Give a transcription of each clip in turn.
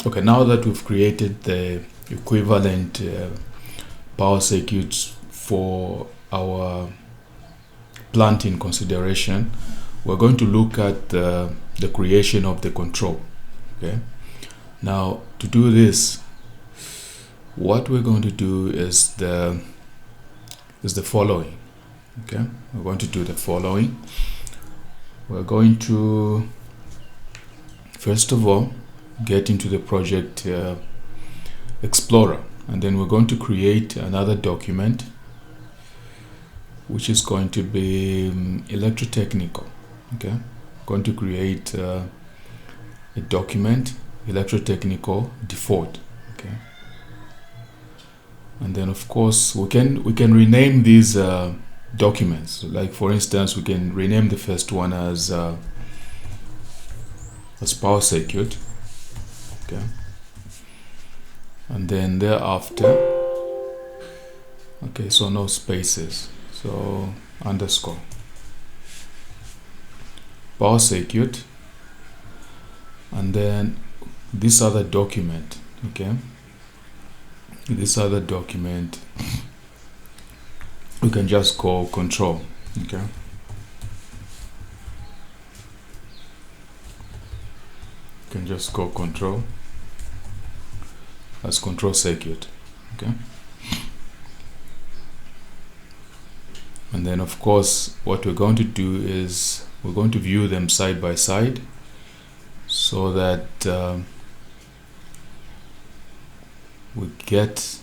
Okay, now that we've created the equivalent power circuits for our plant in consideration, we're going to look at the creation of the control. Okay. Now, to do this, what we're going to do is the following. Okay, we're going to do the following. We're going to first of all get into the project Explorer, and then we're going to create another document which is going to be electrotechnical. Okay, going to create a document, electrotechnical default. Okay, and then of course we can rename these documents. Like for instance, we can rename the first one as power circuit. Okay, and then thereafter, okay, so no spaces, so underscore power circuit, and then this other document. Okay, this other document we can just call control. Okay, you can just call control as control circuit. Okay, and then of course what we're going to do is we're going to view them side by side so that we get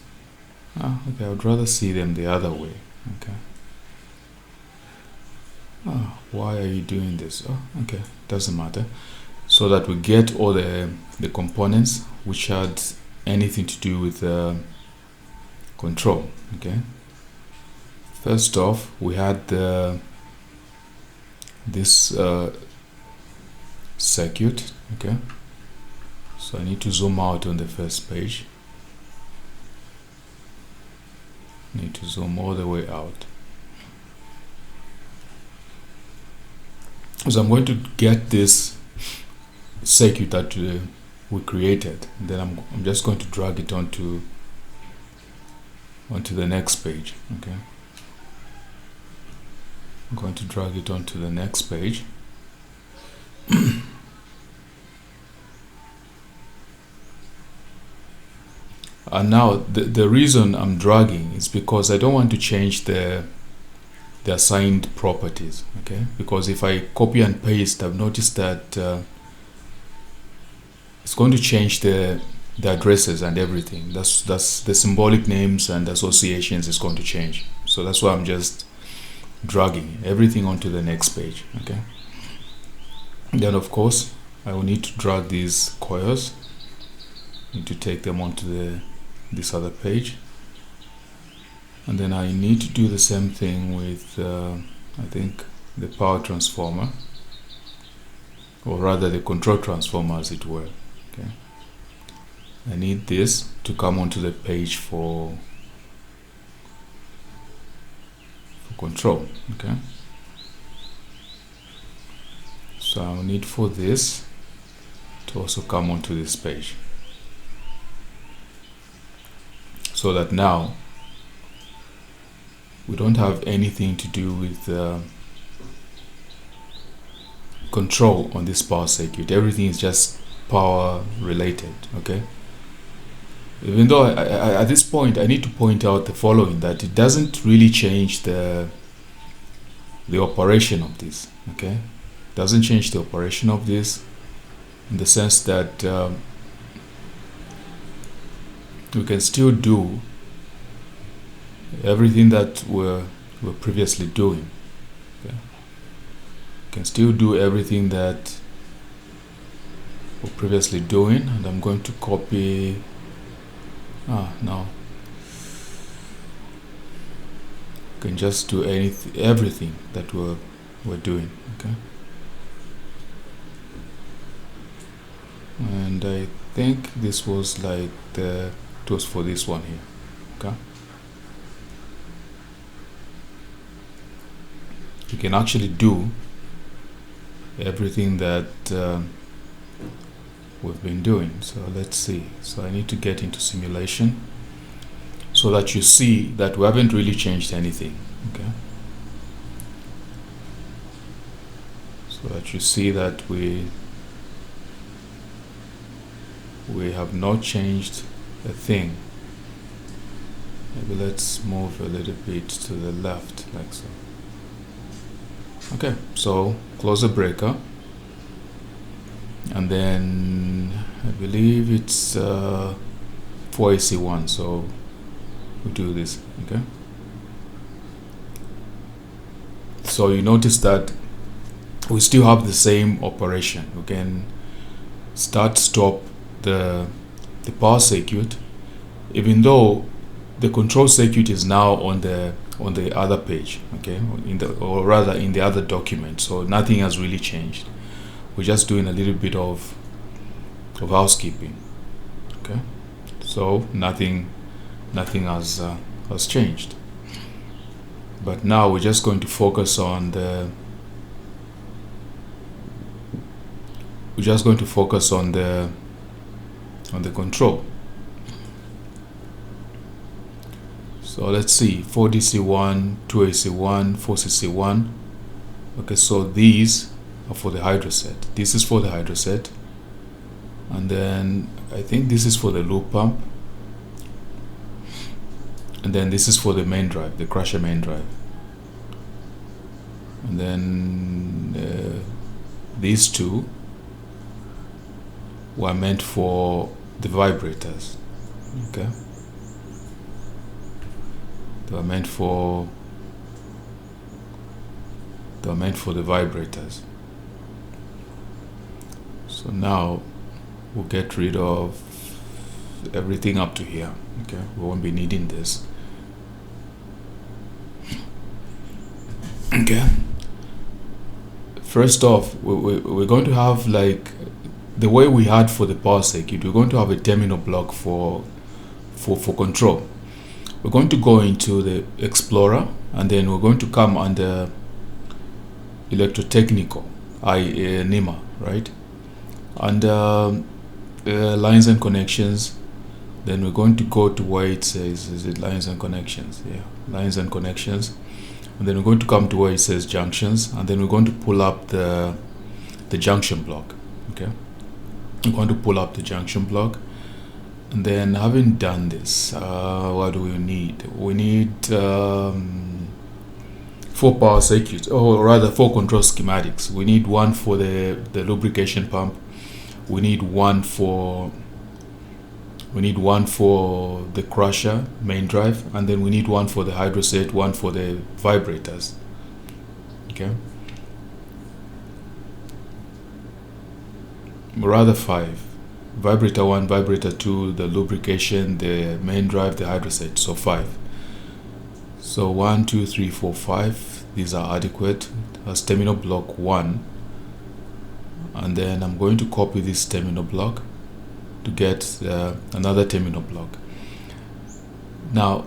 okay, I would rather see them the other way. Okay, why are you doing this? Okay, doesn't matter. So that we get all the components which had anything to do with control. Okay, first off we had this circuit. Okay, so I need to zoom out on the first page. Need to zoom all the way out. So I'm going to get this circuit that we created, and then I'm just going to drag it onto the next page. Okay, I'm going to drag it onto the next page. And now the reason I'm dragging is because I don't want to change the assigned properties. Okay, because if I copy and paste, I've noticed that it's going to change the addresses and everything. That's the symbolic names and associations is going to change. So that's why I'm just dragging everything onto the next page. Okay, then of course I will need to drag these coils. Need to take them onto this other page, and then I need to do the same thing with I think the power transformer, or rather the control transformer as it were. Okay, I need this to come onto the page for control. Okay, so I'll need for this to also come onto this page, so that now we don't have anything to do with control on this power circuit. Everything is just power related. Okay, even though I at this point I need to point out the following, that it doesn't really change the operation of this. Okay, it doesn't change the operation of this in the sense that we can still do everything that we're previously doing. Okay, we can still do everything that we're previously doing, and I'm going to copy no, we can just do everything that we're doing. Okay, and I think this was like it was for this one here. Okay, you can actually do everything that we've been doing. So let's see. So I need to get into simulation so that you see that we haven't really changed anything. Okay. So that you see that we have not changed a thing. Maybe let's move a little bit to the left, like so. Okay, so close the breaker, and then I believe it's 4AC1, so we do this. Okay, so you notice that we still have the same operation. We can start, stop the power circuit, even though the control circuit is now on the other page, okay, or rather in the other document. So nothing has really changed. We're just doing a little bit of housekeeping. Okay, so nothing has changed. But now we're just going to focus on the control. So let's see, 4DC1, 2AC1, 4CC1. Okay, so these are for the hydro set. This is for the hydro set. And then I think this is for the loop pump. And then this is for the main drive, the crusher main drive. And then these two were meant for the vibrators. Okay. They were meant for the vibrators. So now we'll get rid of everything up to here. Okay, we won't be needing this. Okay. First off, we're going to have, like the way we had for the power circuit, we're going to have a terminal block for control. We're going to go into the Explorer, and then we're going to come under Electrotechnical, NEMA, right? Under lines and connections. Then we're going to go to where it says, is it lines and connections? Yeah, lines and connections. And then we're going to come to where it says junctions, and then we're going to pull up the junction block. Okay, we're going to pull up the junction block. And then, having done this, what do we need? We need 4 power circuits, or rather 4 control schematics. We need one for the lubrication pump. We need one for the crusher main drive, and then we need one for the hydro set, one for the vibrators. Okay, rather 5. Vibrator 1, vibrator 2, the lubrication, the main drive, the hydro set. So 5. So 1, 2, 3, 4, 5. These are adequate as terminal block 1. And then I'm going to copy this terminal block to get another terminal block. Now,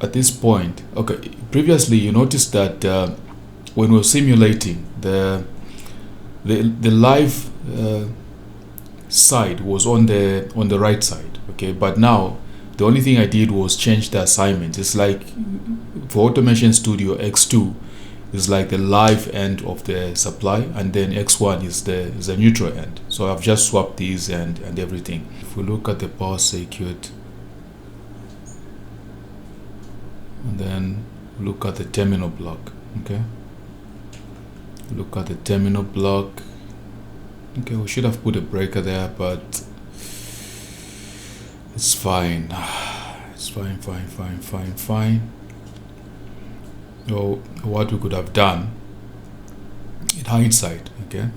at this point, okay, previously you noticed that when we were simulating, the live side was on the right side, okay, but now the only thing I did was change the assignment. It's like for Automation Studio, X2 is like the live end of the supply, and then X1 is the neutral end. So I've just swapped these and everything. If we look at the power circuit and then look at the terminal block, okay, look at the terminal block. Okay, we should have put a breaker there, but it's fine. It's fine. So what we could have done in hindsight, okay,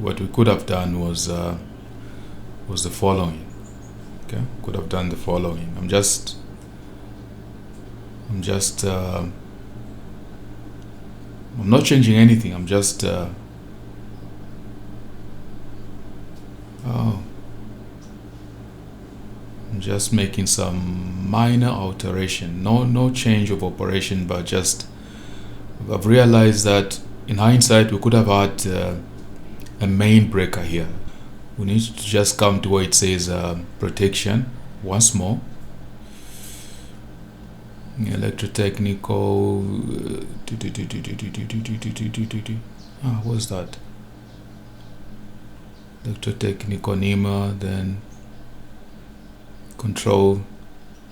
what we could have done was the following. Okay, could have done the following. I'm not changing anything. I'm just I'm just making some minor alteration. No change of operation, but just I've realized that in hindsight we could have had a main breaker here. We need to just come to where it says protection once more. Electrotechnical. What's that? Electrotechnical NEMA, then control,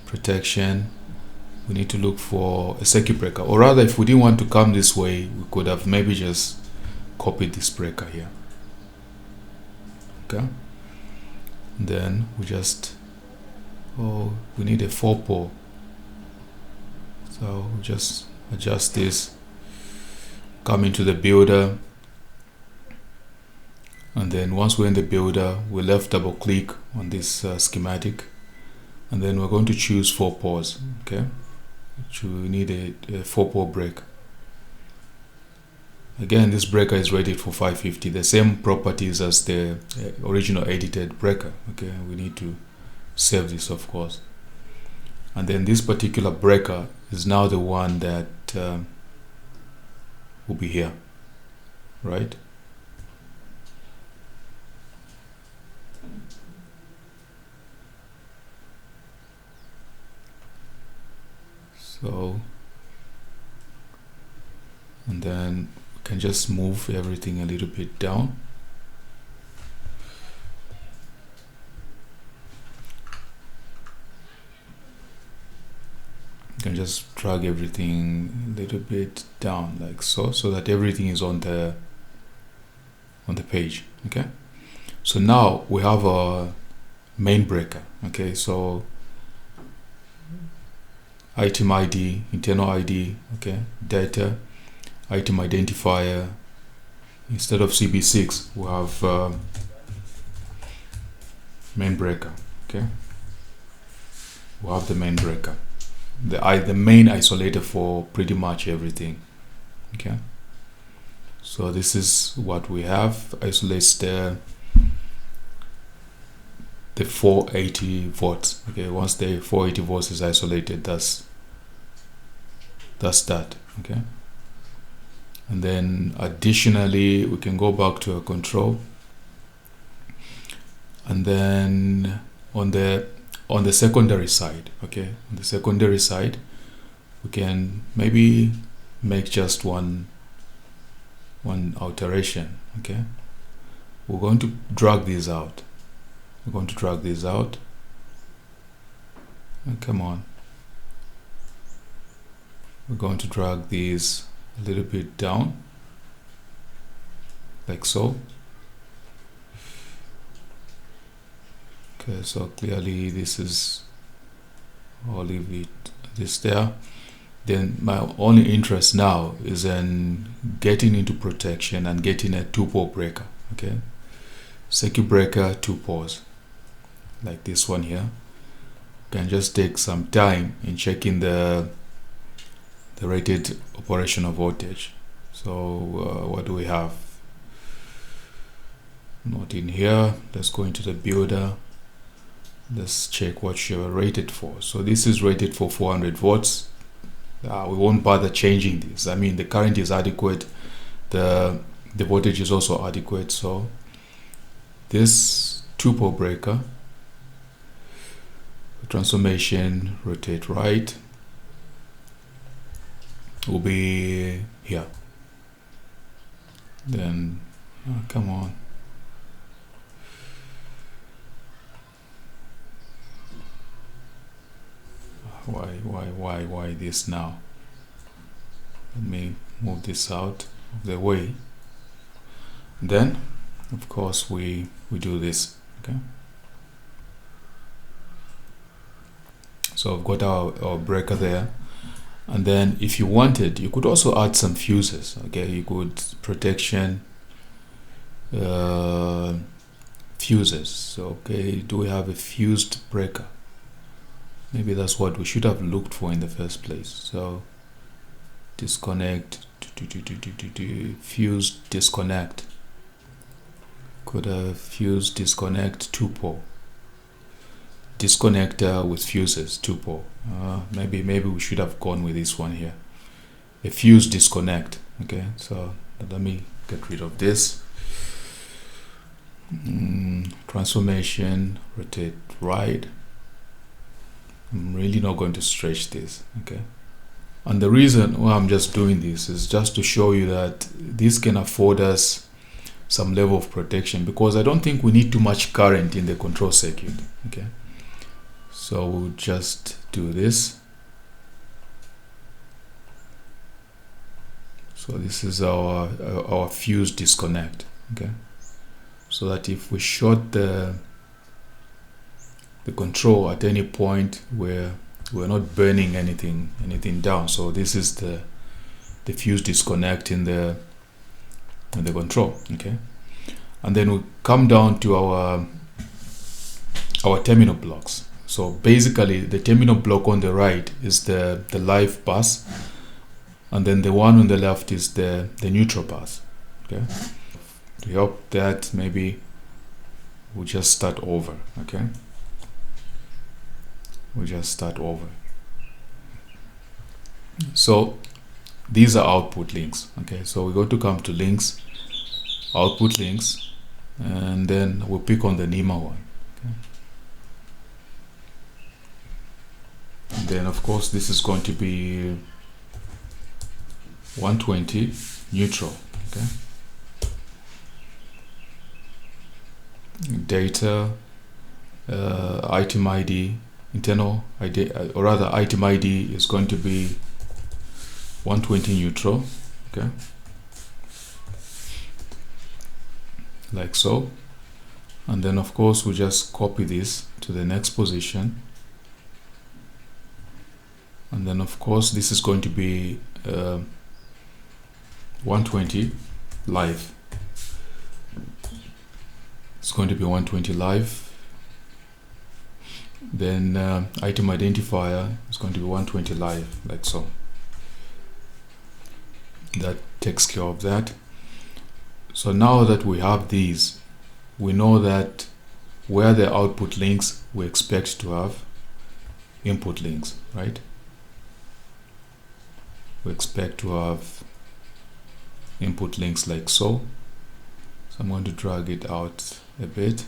protection. We need to look for a circuit breaker, or rather, if we didn't want to come this way, we could have maybe just copied this breaker here. Okay, and then we just we need a 4-pole, so we just adjust this, come into the builder, and then once we're in the builder, we left double click on this schematic, and then we're going to choose 4 poles. Okay, we need a 4-pole breaker. Again, this breaker is rated for 550, the same properties as the original edited breaker. Okay, we need to save this, of course. And then this particular breaker is now the one that will be here, right? So, and then we can just move everything a little bit down. You can just drag everything a little bit down like so that everything is on the page. Okay, so now we have a main breaker. Okay, so item ID, internal ID, okay, data, item identifier. Instead of CB6, we have main breaker. Okay, we have the main breaker, the main isolator for pretty much everything. Okay, so this is what we have. Isolates the 480 volts. Okay, once the 480 volts is isolated, that's that. Okay, and then additionally we can go back to a control, and then on the secondary side, okay, on the secondary side we can maybe make just one alteration. Okay, we're going to drag these out. We're going to drag these out. And come on. We're going to drag these a little bit down, like so. Okay, so clearly this is, I'll leave it this there. Then my only interest now is in getting into protection and getting a 2-pole breaker. Okay, circuit breaker, 2 poles. Like this one here. You can just take some time in checking the rated operational voltage. So what do we have? Not in here. Let's go into the builder. Let's check what you're rated for. So this is rated for 400 volts. We won't bother changing this. I mean, the current is adequate. The voltage is also adequate. So this 2-pole breaker, transformation, rotate right, will be here. Then come on, why this now? Let me move this out of the way. Then of course we do this. Okay, so I've got our breaker there, and then if you wanted, you could also add some fuses. Okay, you could protection fuses. So okay, do we have a fused breaker? Maybe that's what we should have looked for in the first place. So disconnect, fuse disconnect. Could have fuse disconnect 2-pole. Disconnector with fuses 2-pole. Maybe we should have gone with this one here. A fuse disconnect. Okay, so let me get rid of this. transformation, rotate right. I'm really not going to stretch this, okay? And the reason why I'm just doing this is just to show you that this can afford us some level of protection, because I don't think we need too much current in the control circuit, okay? So we'll just do this. So this is our fuse disconnect, okay? So that if we short the control at any point where we're not burning anything down. So this is the fuse disconnect in the control, okay? And then we come down to our terminal blocks. So basically the terminal block on the right is the live bus, and then the one on the left is the neutral bus, okay? To help that, maybe we'll just start over, okay? We'll just start over. So these are output links, okay? So we're going to come to links, output links, and then we'll pick on the NEMA one, okay? And then of course this is going to be 120 neutral, okay? Data, item ID, internal ID, or rather item ID is going to be 120 neutral, okay, like so. And then of course we just copy this to the next position, and then of course this is going to be 120 live. It's going to be 120 live. Then item identifier is going to be 120 live, like so. That takes care of that. So now that we have these, we know that where the output links, we expect to have input links, right? We expect to have input links like so. So I'm going to drag it out a bit.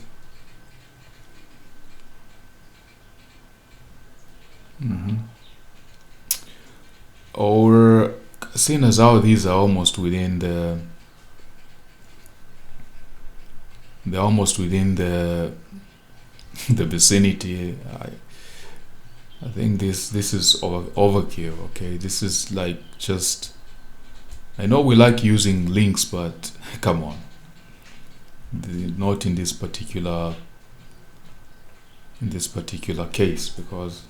Or seeing as how these are almost within the the vicinity, I think this is overkill, okay? This is like just, I know we like using links, but come on, not in this particular case, because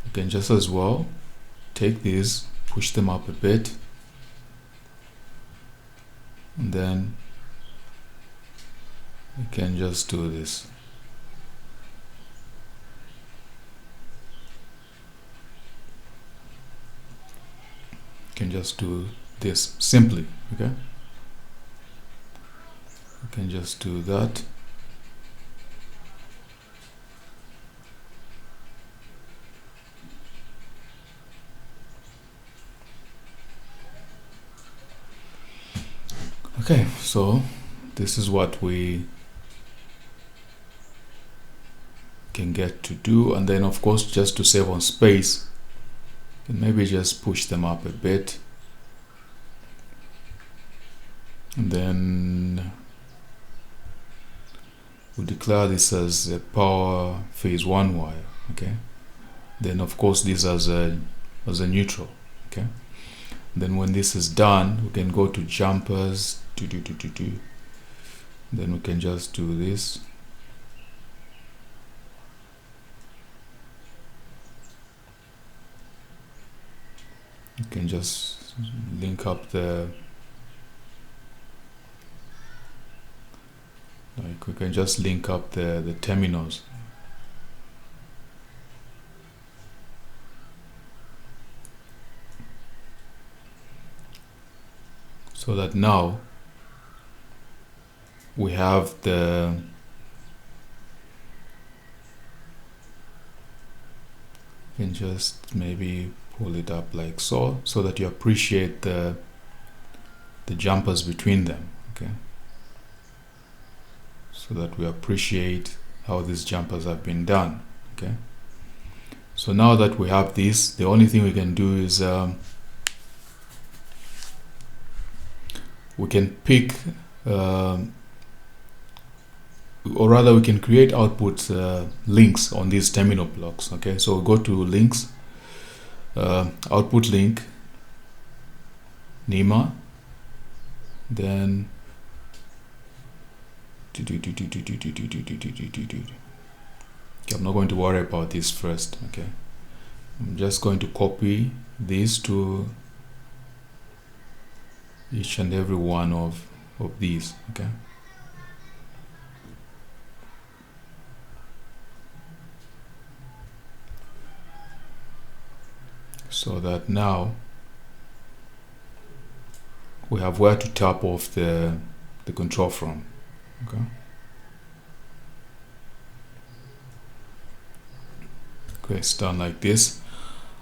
you can just as well take these, push them up a bit, and then you can just do this. You can just do this simply, okay? You can just do that. Okay, so this is what we can get to do, and then of course, just to save on space, you can maybe just push them up a bit, and then we declare this as a power phase 1 wire, okay? Then of course this as a neutral, okay? Then when this is done, we can go to jumpers, then we can just do this. You can just link up we can just link up the terminals. So that now we have you can just maybe pull it up like so that you appreciate the jumpers between them, okay? so that we appreciate how these jumpers have been done. Okay, so now that we have this, the only thing we can do is we can pick or rather we can create output links on these terminal blocks. Okay, so we'll go to links, output link, NEMA, then okay, I'm not going to worry about this first. Okay, I'm just going to copy this to each and every one of these. Okay, so that now we have where to tap off the control from. Okay, it's done like this.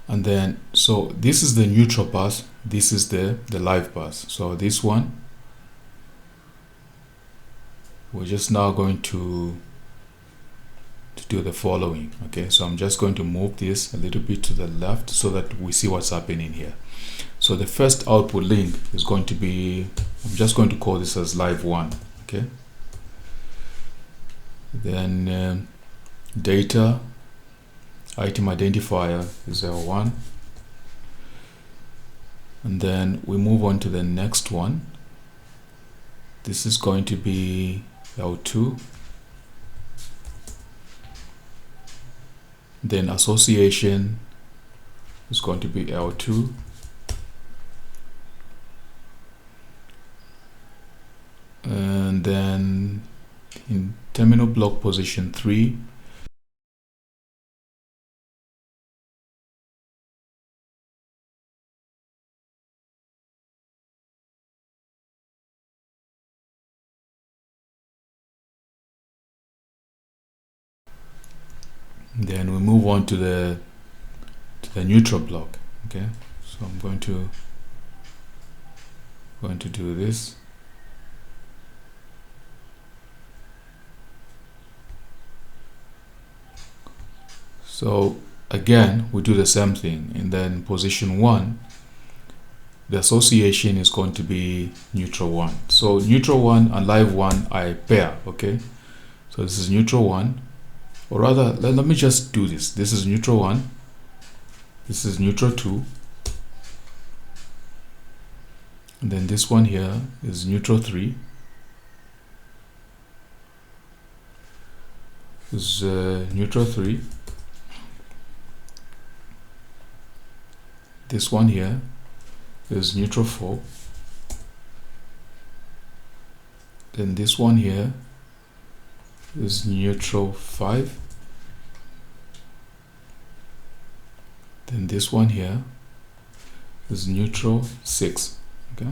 And then, so this is the neutral bus, this is the live bus. So this one, we're just now going to do the following. Okay, so I'm just going to move this a little bit to the left so that we see what's happening here. So the first output link is going to be, I'm just going to call this as live 1. Okay, then data item identifier is L1, and then we move on to the next one. This is going to be L2, then association is going to be L2, and then in terminal block position 3, then we move on to the neutral block. Okay, so I'm going to do this. So again, we do the same thing, and then position 1, the association is going to be neutral 1. So neutral 1 and live 1 I pair. Okay, so this is neutral 1, or rather let me just do this. This is neutral 1, this is neutral 2, and then this one here is neutral 3, this is neutral 3, this one here is neutral 4, then this one here is neutral 5, then this one here is neutral 6. Okay,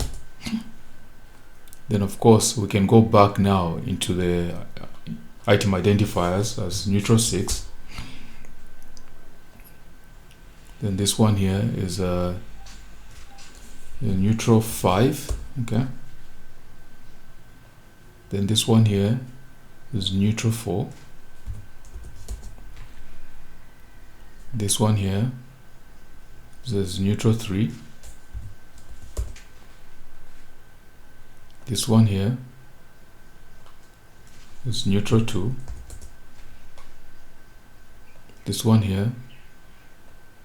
then of course we can go back now into the item identifiers as neutral 6, then this one here is a neutral 5. Okay, then this one here is neutral 4, this one here is neutral 3, this one here is neutral 2, this one here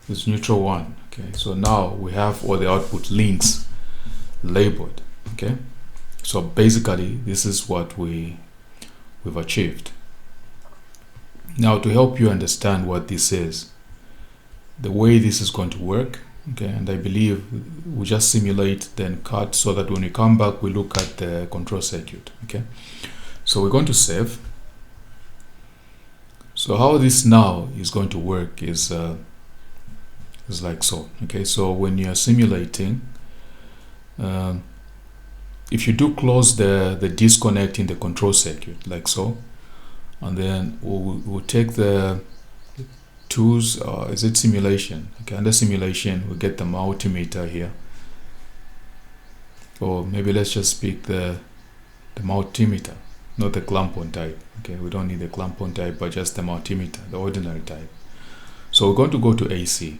is neutral 1. Okay, so now we have all the output links labeled. Okay, so basically this is what we've achieved. Now, to help you understand what this is, the way this is going to work, okay, and I believe we just simulate then cut so that when we come back we look at the control circuit. Okay, so we're going to save. So how this now is going to work is like so. Okay, so when you're simulating, if you do close the disconnect in the control circuit like so, and then we'll take the tools, is it simulation? Okay, under simulation we get the multimeter here, or maybe let's just pick the multimeter. not the clamp-on type. Okay, we don't need the clamp-on type, but just the multimeter, the ordinary type. So we're going to go to AC,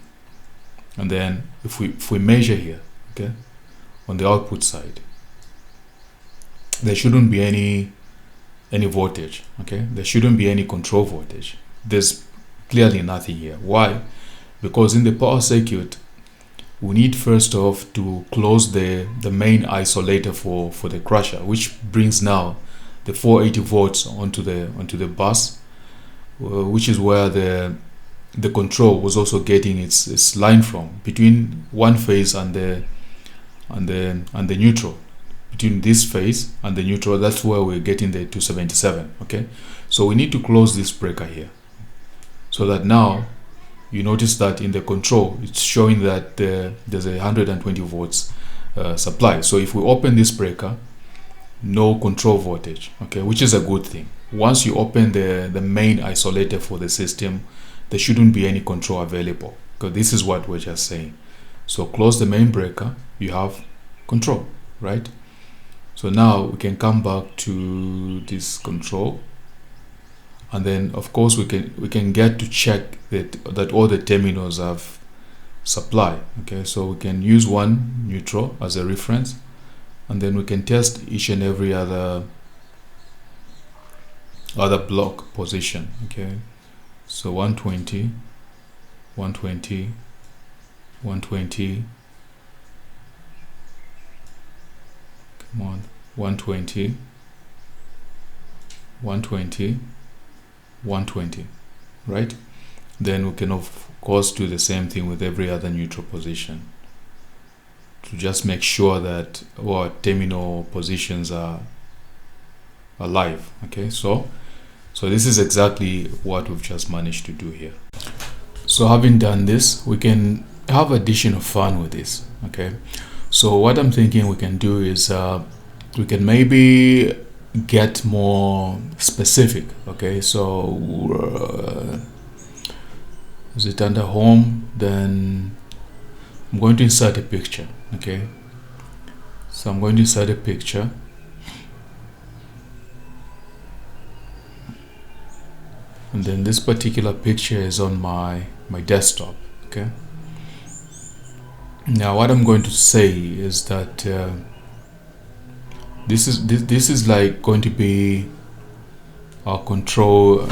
and then if we measure here, okay, on the output side, there shouldn't be any voltage. Okay, there shouldn't be any control voltage. There's clearly nothing here. Why? Because in the power circuit, we need first off to close the main isolator for the crusher, which brings now the 480 volts onto the bus, which is where the control was also getting its line from, between one phase and the neutral. Between this phase and the neutral, that's where we're getting the 277. Okay, so we need to close this breaker here, so that now you notice that in the control it's showing that there's a 120 volts supply. So if we open this breaker, no control voltage, okay, which is a good thing. Once you open the main isolator for the system, there shouldn't be any control available, because this is what we're just saying. So close the main breaker, you have control, right? So now we can come back to this control, and then of course we can get to check that all the terminals have supply. Okay, so we can use one neutral as a reference, and then we can test each and every other block position. Okay, so 120, 120, 120, come on, 120, 120, 120, right? Then we can of course do the same thing with every other neutral position, to just make sure that our terminal positions are alive. Okay, so this is exactly what we've just managed to do here. So having done this, we can have additional fun with this. Okay, so what I'm thinking we can do is we can maybe get more specific. Okay, so is it under home? Then I'm going to insert a picture. Okay, so I'm going to insert a picture, and then this particular picture is on my desktop. Okay, now what I'm going to say is that this is like going to be our control.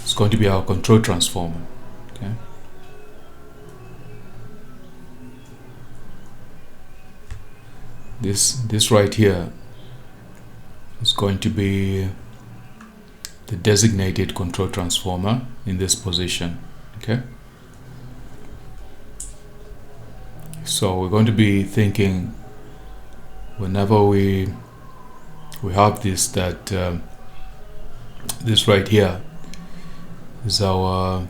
It's going to be our control transformer. Okay, this right here is going to be the designated control transformer in this position. Okay, so we're going to be thinking whenever we have this, that this right here is our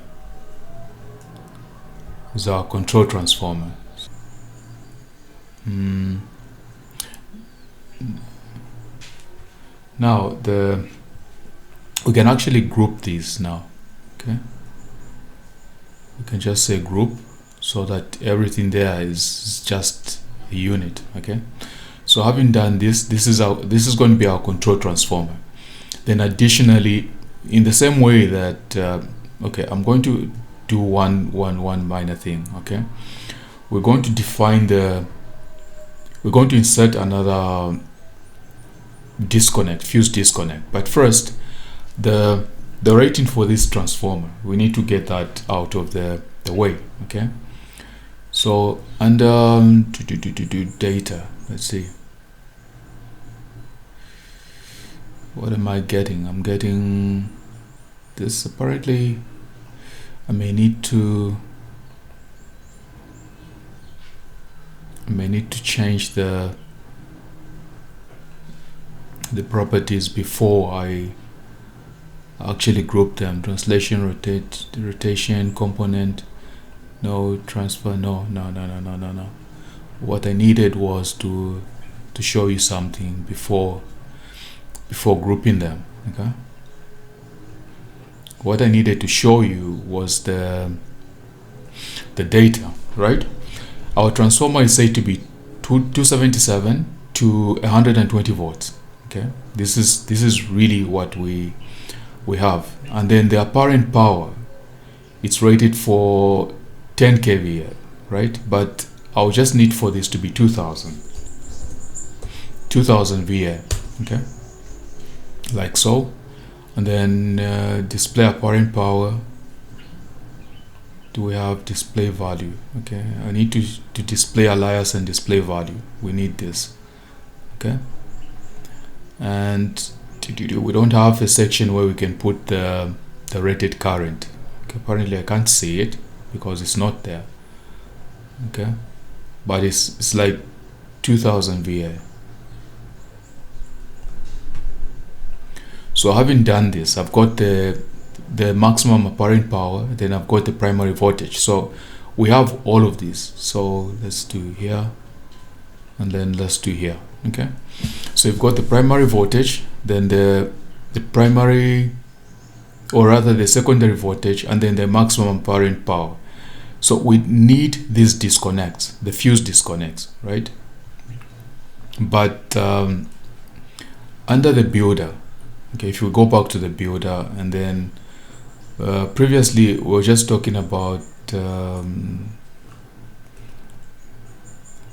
control transformer. Now we can actually group these now. Okay, we can just say group, so that everything there is just a unit. Okay, so having done this, this is going to be our control transformer. Then additionally, in the same way that okay, I'm going to do one minor thing. Okay, we're going to define we're going to insert another disconnect, fuse disconnect. But first, the rating for this transformer, we need to get that out of the way. Okay, so under data, let's see, what am I getting? I'm getting this. Apparently I may need to change the properties before I actually group them. Translation, rotation, component, no transfer, no. What I needed was to show you something before grouping them. Okay, what I needed to show you was the data, right? Our transformer is said to be 277 to 120 volts. Okay, this is really what we have. And then the apparent power, it's rated for 10 kVA, right? But I'll just need for this to be 2000 VA, okay, like so. And then display apparent power. Do we have display value? Okay, I need to display alias and display value. We need this, okay. And we don't have a section where we can put the rated current. Okay, apparently I can't see it because it's not there. Okay, but it's like 2000 VA. So having done this, I've got the maximum apparent power, then I've got the primary voltage. So we have all of these. So let's do here, and then let's do here. Okay, so you've got the primary voltage, then the primary, or rather the secondary voltage, and then the maximum apparent power. So we need these disconnects, the fuse disconnects, right? But under the builder, okay, if we go back to the builder, and then previously we were just talking about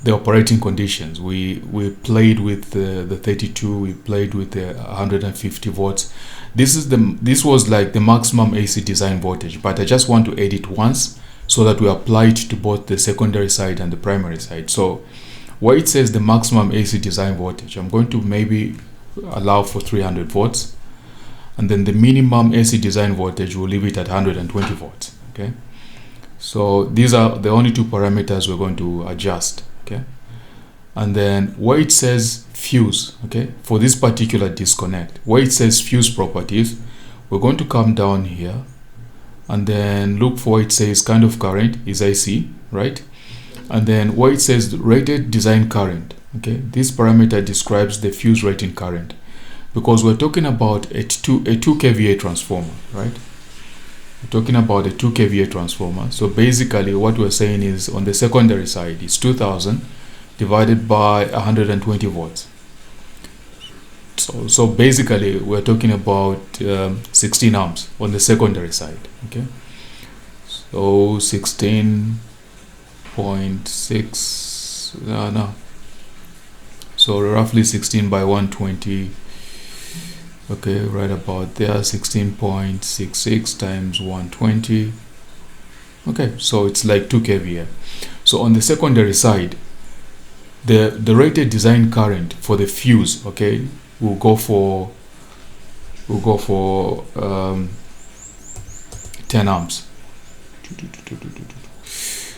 the operating conditions. We played with the 32, we played with the 150 volts. This was like the maximum AC design voltage, but I just want to add it once so that we apply it to both the secondary side and the primary side. So where it says the maximum AC design voltage, I'm going to maybe allow for 300 volts, and then the minimum AC design voltage, we'll leave it at 120 volts. Okay, so these are the only two parameters we're going to adjust. Okay, and then where it says fuse, okay, for this particular disconnect, where it says fuse properties, we're going to come down here and then look for where it says kind of current is AC, right? And then where it says rated design current, okay, this parameter describes the fuse rating current, because we're talking about a 2 kVA transformer, right? We're talking about a 2 kVA transformer. So basically what we're saying is on the secondary side is 2000 divided by 120 volts. So basically we're talking about 16 amps on the secondary side. Okay, so 16.6 no, so roughly 16 by 120. Okay, right about there, 16.66 times 120. Okay, so it's like 2 kVA. So on the secondary side, the rated design current for the fuse, okay, we'll go for 10 amps,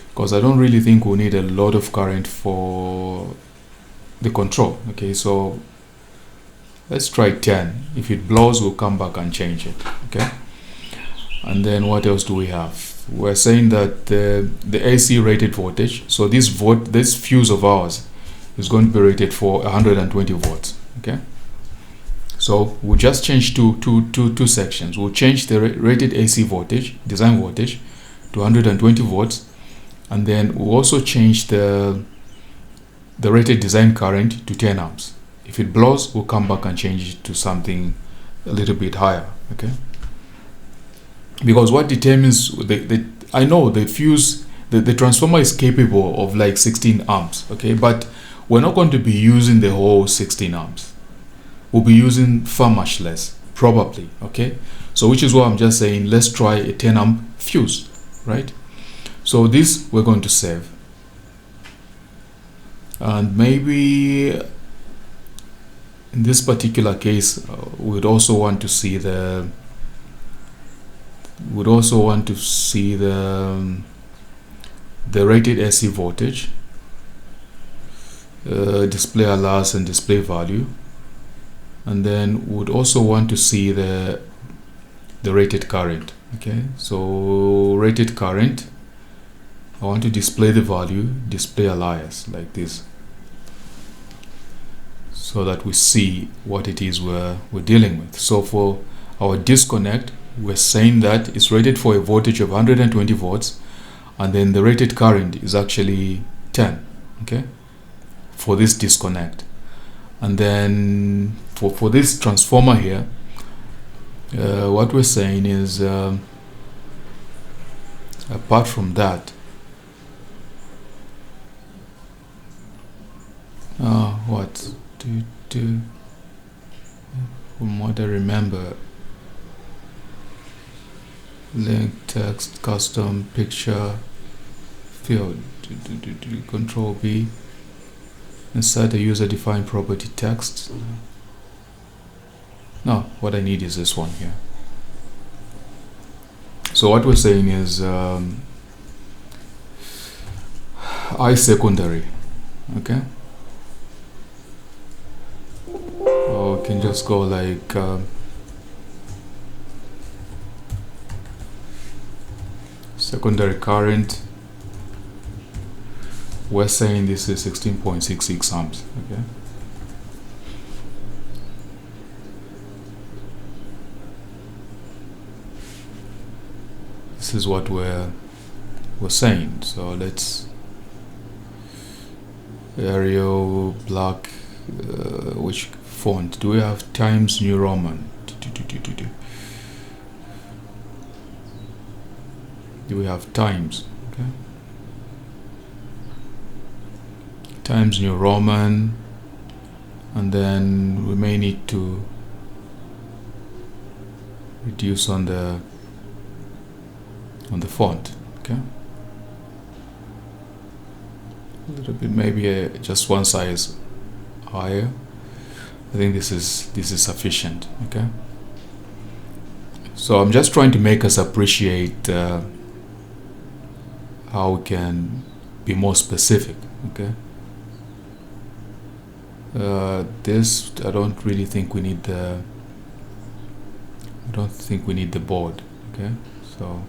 because I don't really think we'll need a lot of current for the control. Okay, so let's try 10. If it blows, we'll come back and change it. Okay, and then what else do we have? We're saying that the AC rated voltage, so this fuse of ours is going to be rated for 120 volts. Okay, so we'll just change two sections. We'll change the rated AC voltage, design voltage, to 120 volts, and then we'll also change the rated design current to 10 amps. If it blows, we'll come back and change it to something a little bit higher. Okay, because what determines I know the fuse, the transformer is capable of like 16 amps. Okay, but we're not going to be using the whole 16 amps. We'll be using far much less, probably. Okay, so which is why I'm just saying let's try a 10 amp fuse, right? So this we're going to save, and maybe in this particular case we'd also want to see the rated AC voltage, display alias and display value, and then would also want to see the rated current. Okay, so rated current, I want to display the value, display alias like this, so that we see what it is we're dealing with. So for our disconnect, we're saying that it's rated for a voltage of 120 volts, and then the rated current is actually 10. Okay, for this disconnect. And then for this transformer here, what we're saying is, apart from that, what do from what I remember, link text custom picture field, control B, insert a user defined property text. No, what I need is this one here. So what we're saying is I secondary, okay? Or we can just go like secondary current. We're saying this is 16.66 amps, okay? This is what we're saying. So let's Arial black. Which font do we have? Times New Roman. Do we have Times? Okay. Times New Roman, and then we may need to reduce on the font. Okay. A little bit, maybe just one size higher. I think this is sufficient. Okay. So I'm just trying to make us appreciate how we can be more specific. Okay. This I don't really think we need the. I don't think we need the board. Okay. So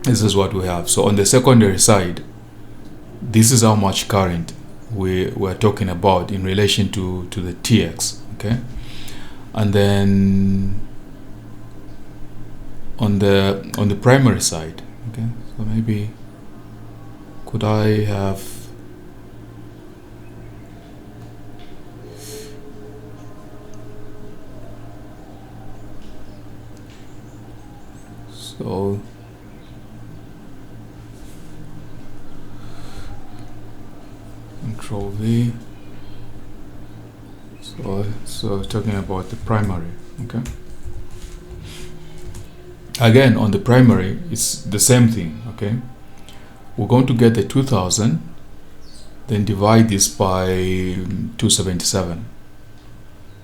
this is what we have. So on the secondary side, this is how much current we're talking about in relation to the TX, okay? And then on the primary side, okay? So maybe could I have so Control V. So talking about the primary, okay? Again, on the primary, it's the same thing, okay? We're going to get the 2000, then divide this by 277.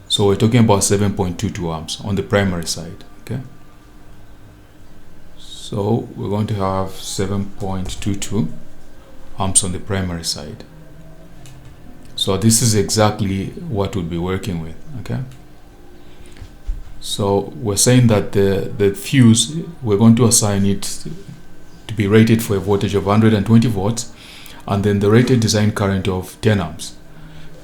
So we're talking about 7.22 amps on the primary side, okay? So we're going to have 7.22 amps on the primary side. So this is exactly what we'll be working with, okay? So we're saying that the fuse, we're going to assign it to be rated for a voltage of 120 volts, and then the rated design current of 10 amps.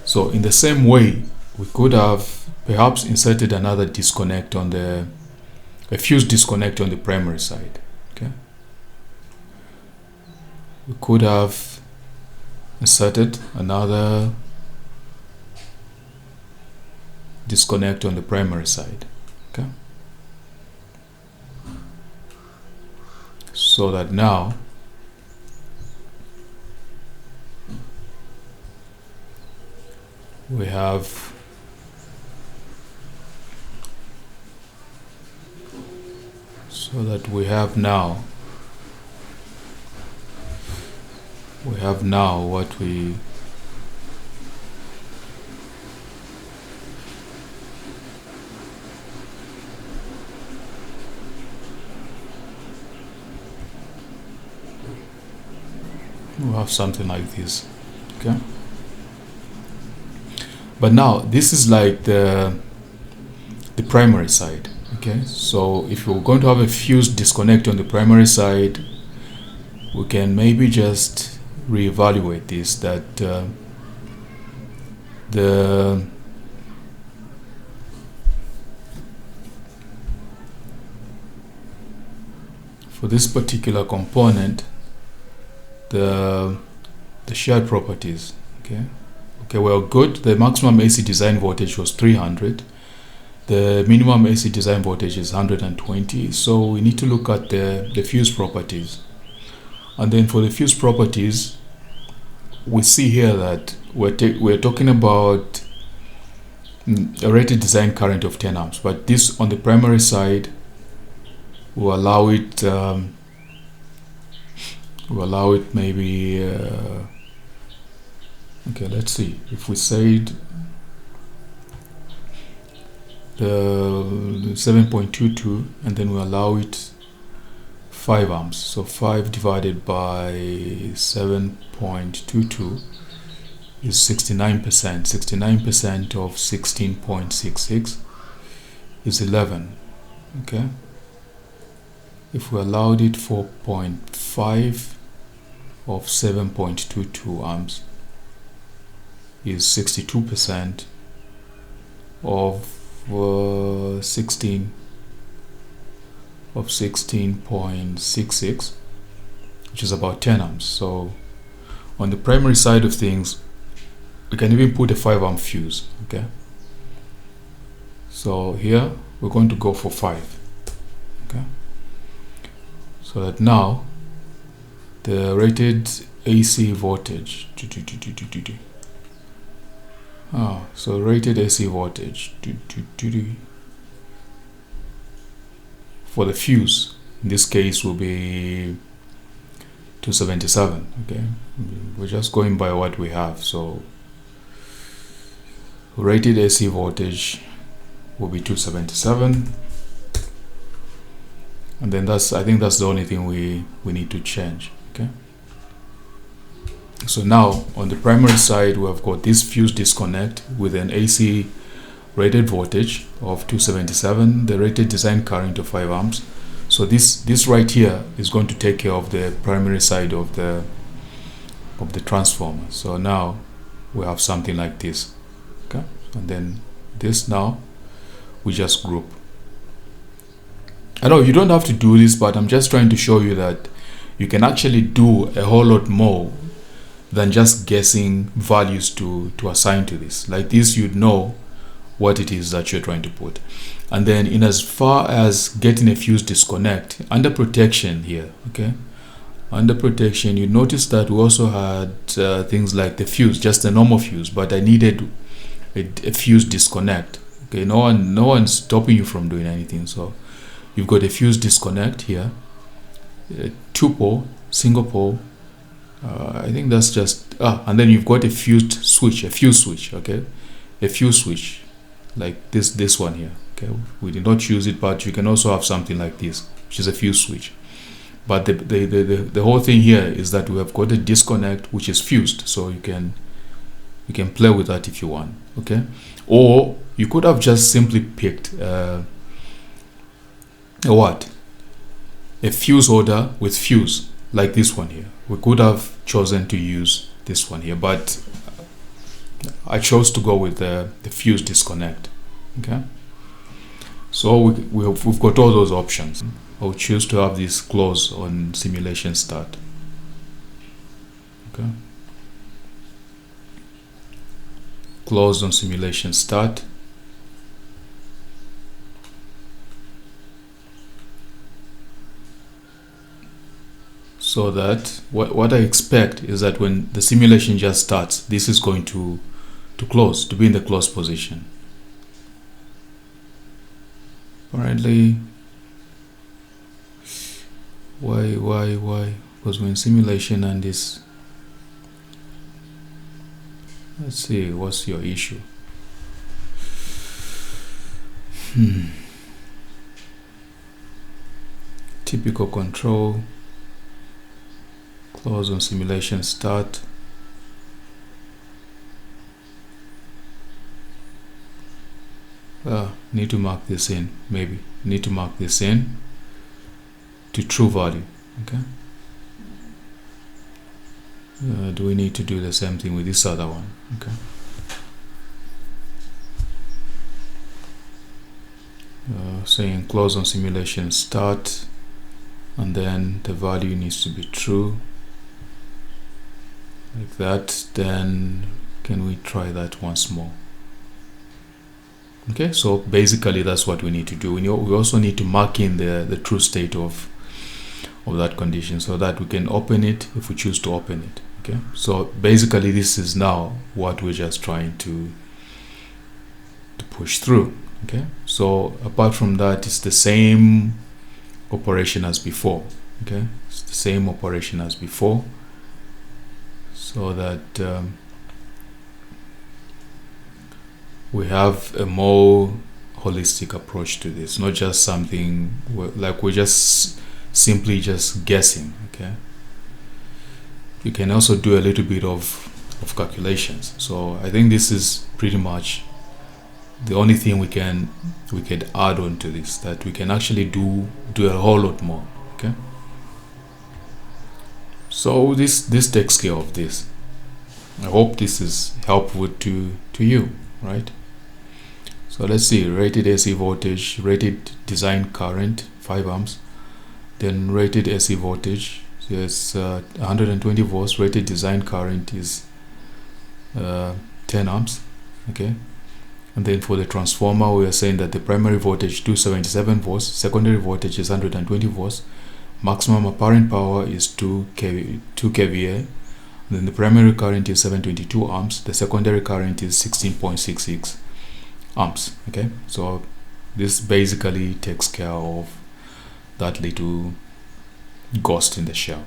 So in the same way, we could have perhaps inserted another disconnect on a fuse disconnect on the primary side, okay? We could have inserted another disconnect on the primary side, okay? So that now we have now what we have something like this, okay? But now this is like the primary side, okay? So if you're going to have a fuse disconnect on the primary side, we can maybe just reevaluate this, that for this particular component, the shared properties, okay, we Okay, well, good. The maximum AC design voltage was 300. The minimum AC design voltage is 120. So we need to look at the fuse properties. And then for the fuse properties, we see here that we're talking about a rated design current of 10 amps. But this on the primary side will allow it maybe okay, let's see. If we said the 7.22 and then we allow it 5 amps, so 5 divided by 7.22 is 69%. 69% of 16.66 is 11. Okay, if we allowed it 4.5 of 7.22 amps is 62% of 16.66, which is about 10 amps. So on the primary side of things, we can even put a 5 amp fuse. Okay, so here we're going to go for 5. Okay, so that now the rated AC voltage so rated AC voltage for the fuse in this case will be 277. Okay, we're just going by what we have. So rated AC voltage will be 277, and then I think that's the only thing we need to change. Okay, so now on the primary side we have got this fuse disconnect with an AC rated voltage of 277, the rated design current of 5 amps. So this right here is going to take care of the primary side of the transformer. So now we have something like this. Okay, and then this now we just group. I know you don't have to do this, but I'm just trying to show you that you can actually do a whole lot more than just guessing values to assign to this. Like this, you'd know what it is that you're trying to put. And then in as far as getting a fuse disconnect, under protection here, okay, under protection, you notice that we also had things like the fuse, just a normal fuse, but I needed a fuse disconnect. Okay, no one's stopping you from doing anything. So you've got a fuse disconnect here, 2-pole, single pole. I think that's just and then you've got a fuse switch. Okay, a fuse switch like this one here. Okay, we did not use it, but you can also have something like this, which is a fuse switch. But the whole thing here is that we have got a disconnect which is fused, so you can play with that if you want. Okay, or you could have just simply picked a fuse holder with fuse, like this one here. We could have chosen to use this one here, but I chose to go with the fuse disconnect. Okay, so we've got all those options. I'll choose to have this close on simulation start. Okay, closed on simulation start. So that what I expect is that when the simulation just starts, this is going to close, to be in the closed position. Apparently, why? Because we're in simulation and this. Let's see, what's your issue? Typical control. Close on simulation start. Need to mark this in, maybe. Need to mark this in to true value. Okay. Do we need to do the same thing with this other one? Okay. Saying close on simulation start, and then the value needs to be true. Like that. Then Can we try that once more? Okay, so basically that's what we need to do. We also need to mark in the true state of that condition so that we can open it if we choose to open it. Okay, so basically this is now what we're just trying to push through. Okay, so apart from that, it's the same operation as before. Okay, it's the same operation as before, so that we have a more holistic approach to this, not just something like we're just simply just guessing. Okay, you can also do a little bit of calculations. So I think this is pretty much the only thing we can add on to this, that we can actually do a whole lot more. Okay, so this takes care of this. I hope this is helpful to you, right? So let's see, rated AC voltage, rated design current 5 amps, then rated AC voltage, there's 120 volts, rated design current is 10 amps. Okay, and then for the transformer, we are saying that the primary voltage 277 volts, secondary voltage is 120 volts, maximum apparent power is 2 kVA, then the primary current is 722 amps, the secondary current is 16.66 amps. Okay, so this basically takes care of that little ghost in the shell.